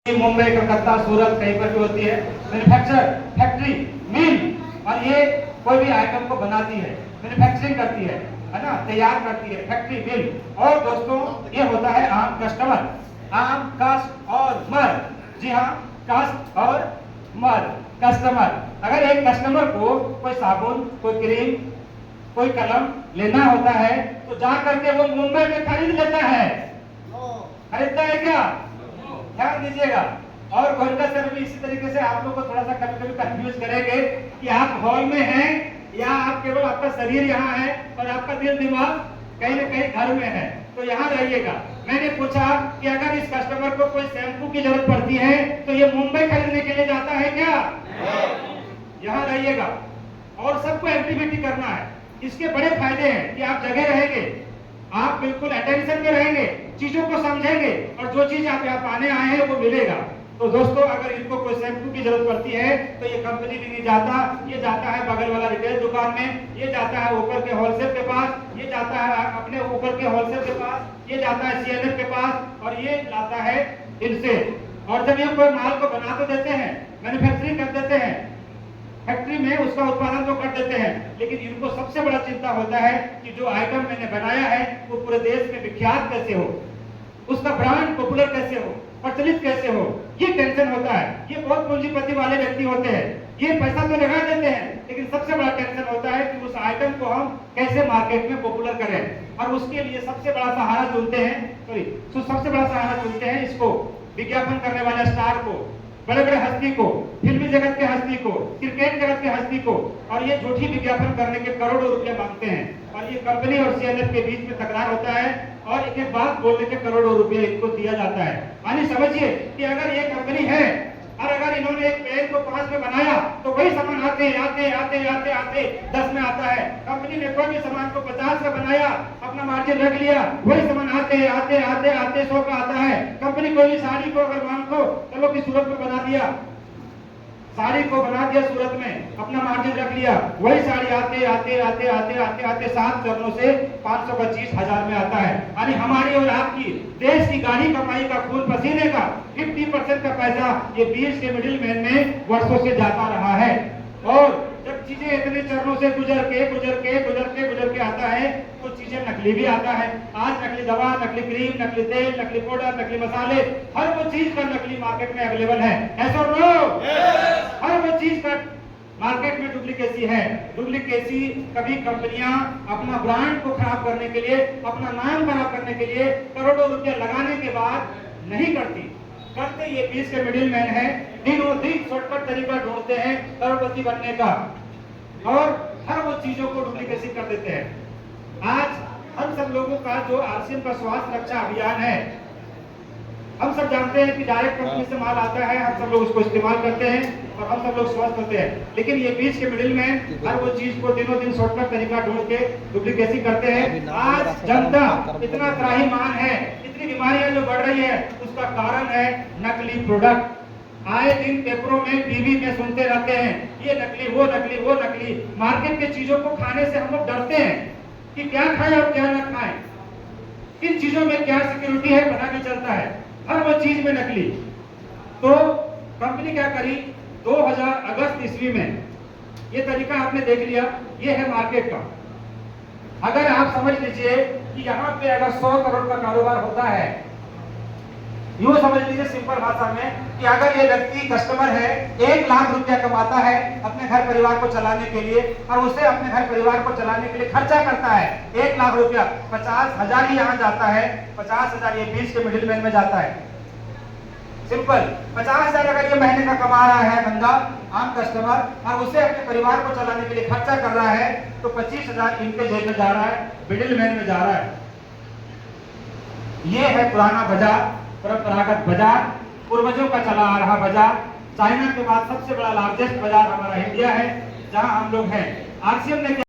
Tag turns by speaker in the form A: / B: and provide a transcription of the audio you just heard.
A: मुंबई, कलकत्ता, सूरत कहीं पर भी होती है। मैन्युफैक्चर, फैक्ट्री, मिल, और ये कोई भी आइटम को बनाती है, मैन्युफैक्चरिंग करती है ना, तैयार करती है, फैक्ट्री, मिल। और दोस्तों ये होता है आम कस्टमर, आम कस्ट और मर। जी हाँ, कस्ट और मर, कस्टमर। अगर एक कस्टमर को कोई साबुन, कोई क्रीम, कोई कलम लेना होता है तो जा करके वो मुंबई में खरीद लेता है। खरीदता है क्या? ध्यान दीजिएगा। और गोयनका सर भी इसी तरीके से आप लोग को थोड़ा सा कभी कभी कंफ्यूज करेंगे कि आप हॉल में हैं या आप केवल आपका शरीर यहाँ है और आपका दिल दिमाग कहीं न कहीं घर में है। तो यहाँ रहिएगा। मैंने पूछा कि अगर इस कस्टमर को कोई शैम्पू की जरूरत पड़ती है तो ये मुंबई खरीदने के लिए जाता है क्या? यहाँ रहिएगा। और सबको एक्टिविटी करना है। इसके बड़े फायदे हैं कि आप जगह रहेंगे, आप बिल्कुल अटेंशन में रहेंगे, चीजों को समझेंगे और जो चीज आप यहाँ पाने आए हैं वो मिलेगा। तो दोस्तों अगर इनको कोई शैम्पू की जरूरत पड़ती है तो ये कंपनी भी नहीं जाता, ये जाता है बगल वाला रिटेल दुकान में, ये जाता है ऊपर के होलसेल के पास, ये जाता है अपने ऊपर के होलसेल के पास, ये जाता है सीएनएफ के पास और ये लाता है इनसे। और जब ये कोई माल को बना तो देते हैं, मैन्युफैक्चरिंग कर देते हैं, फैक्ट्री में उसका उत्पादन तो कर देते हैं, लेकिन इनको सबसे बड़ा चिंता होता है कि जो आइटम मैंने बनाया है वो पूरे देश में विख्यात कैसे हो, उसका ब्रांड पॉपुलर कैसे हो, प्रचलित कैसे हो, ये टेंशन होता है। ये बहुत पूंजीपति वाले व्यक्ति होते हैं, ये पैसा तो लगा देते हैं, लेकिन सबसे बड़ा टेंशन होता है कि उस आइटम को हम कैसे मार्केट में पॉपुलर करें। और उसके लिए सबसे बड़ा सहारा चुनते हैं, सबसे बड़ा सहारा चुनते हैं इसको, विज्ञापन करने वाले स्टार को, बड़े बड़े हस्ती को, फिल्मी जगत के हस्ती को, क्रिकेट जगत के हस्ती को। और ये झूठी विज्ञापन करने के करोड़ों रुपए मांगते हैं और ये कंपनी और सीएनएफ के बीच में तकरार होता है और एक बात बोलने के करोड़ों रुपए इनको दिया जाता है। यानी समझिए कि अगर ये कंपनी है और अगर इन्होंने एक पेन को 5 में बनाया तो वही सामान आते आते आते आते आते 10 में आता है। कंपनी ने कोई भी सामान को 50 का बनाया, अपना मार्जिन रख लिया, वही सामान आते आते आते आते 100 का आता है। कंपनी कोई भी साड़ी को अगर मान लो चलो कि सूरत में बना दिया, साड़ी को बना दिया सूरत में, अपना मार्जिन रख लिया, वही साड़ी आते आते आते आते आते आते 7 चरणों से 525,000 में आता है। यानी हमारी और आपकी देश की गाड़ी कमाई का खून पसीने का 50% का पैसा ये बीच के मिडिल मैन में वर्षों से जाता रहा है। और जब चीजें इतने चरणों से गुजर के आता है तो चीजें नकली भी आता है। आज नकली दवा, नकली क्रीम, नकली तेल, नकली पाउडर, नकली मसाले, हर वो चीज का नकली मार्केट में अवेलेबल है। ऐसा हर वो चीज का मार्केट में डुप्लीकेसी है। डुप्लीकेसी कभी कंपनियां अपना ब्रांड को खराब करने के लिए, अपना नाम खराब करने के लिए करोड़ों रुपया लगाने के बाद नहीं करती। करते ये बीच के मिडिल मैन है, दिनों दिन शॉर्टकट तरीका ढूंढते हैं करोड़पति बनने का और हर वो चीजों को डुप्लीकेसी कर देते हैं। आज हम सब लोगों का जो आरसीएम का स्वास्थ्य रक्षा अभियान है, हम सब जानते हैं कि डायरेक्ट कंपनी से माल आता है, हम सब लोग उसको इस्तेमाल करते हैं और हम सब लोग स्वस्थ होते हैं। लेकिन ये बीच के मिडिल में हर वो चीज को दिनों दिन शॉर्टकट तरीका ढूंढ के डुप्लीकेसी करते हैं। आज जनता इतना त्राहीमाम है, इतनी बीमारियां जो बढ़ रही है, उसका कारण है नकली प्रोडक्ट। आए दिन पेपरों में, टीवी में सुनते रहते हैं ये नकली, वो नकली, वो नकली। मार्केट के चीजों को खाने से हम लोग डरते हैं कि क्या खाएं और क्या ना खाएं, किन चीजों में क्या सिक्योरिटी है पता नहीं चलता है, हर वो चीज में नकली। तो कंपनी क्या करी, 2000 अगस्त ईस्वी में ये तरीका आपने देख लिया, ये है मार्केट का। अगर आप समझ लीजिए कि यहाँ पे अगर 100 करोड़ का कारोबार होता है, यूँ समझ लीजिए सिंपल भाषा में कि अगर ये व्यक्ति कस्टमर है, 1 लाख रुपया कमाता है अपने घर परिवार को चलाने के लिए और उसे अपने घर परिवार को चलाने के लिए खर्चा करता है 1 लाख रुपया, 50,000 ही यहाँ जाता है, 50,000 ये बीच के मिडिल मैन में जाता है। सिंपल 50,000 अगर ये महीने का कमा रहा है बंदा, आम कस्टमर, और उसे अपने परिवार को चलाने के लिए खर्चा कर रहा है तो 25,000 इनके जेब में जा रहा है, मिडिल मैन में जा रहा है। ये है पुराना बाजार, परंपरागत बाजार, पूर्वजों का चला आ रहा बाजार। चाइना के बाद सबसे बड़ा लार्जेस्ट बाजार हमारा इंडिया है, जहां हम लोग हैं। आरसीएम ने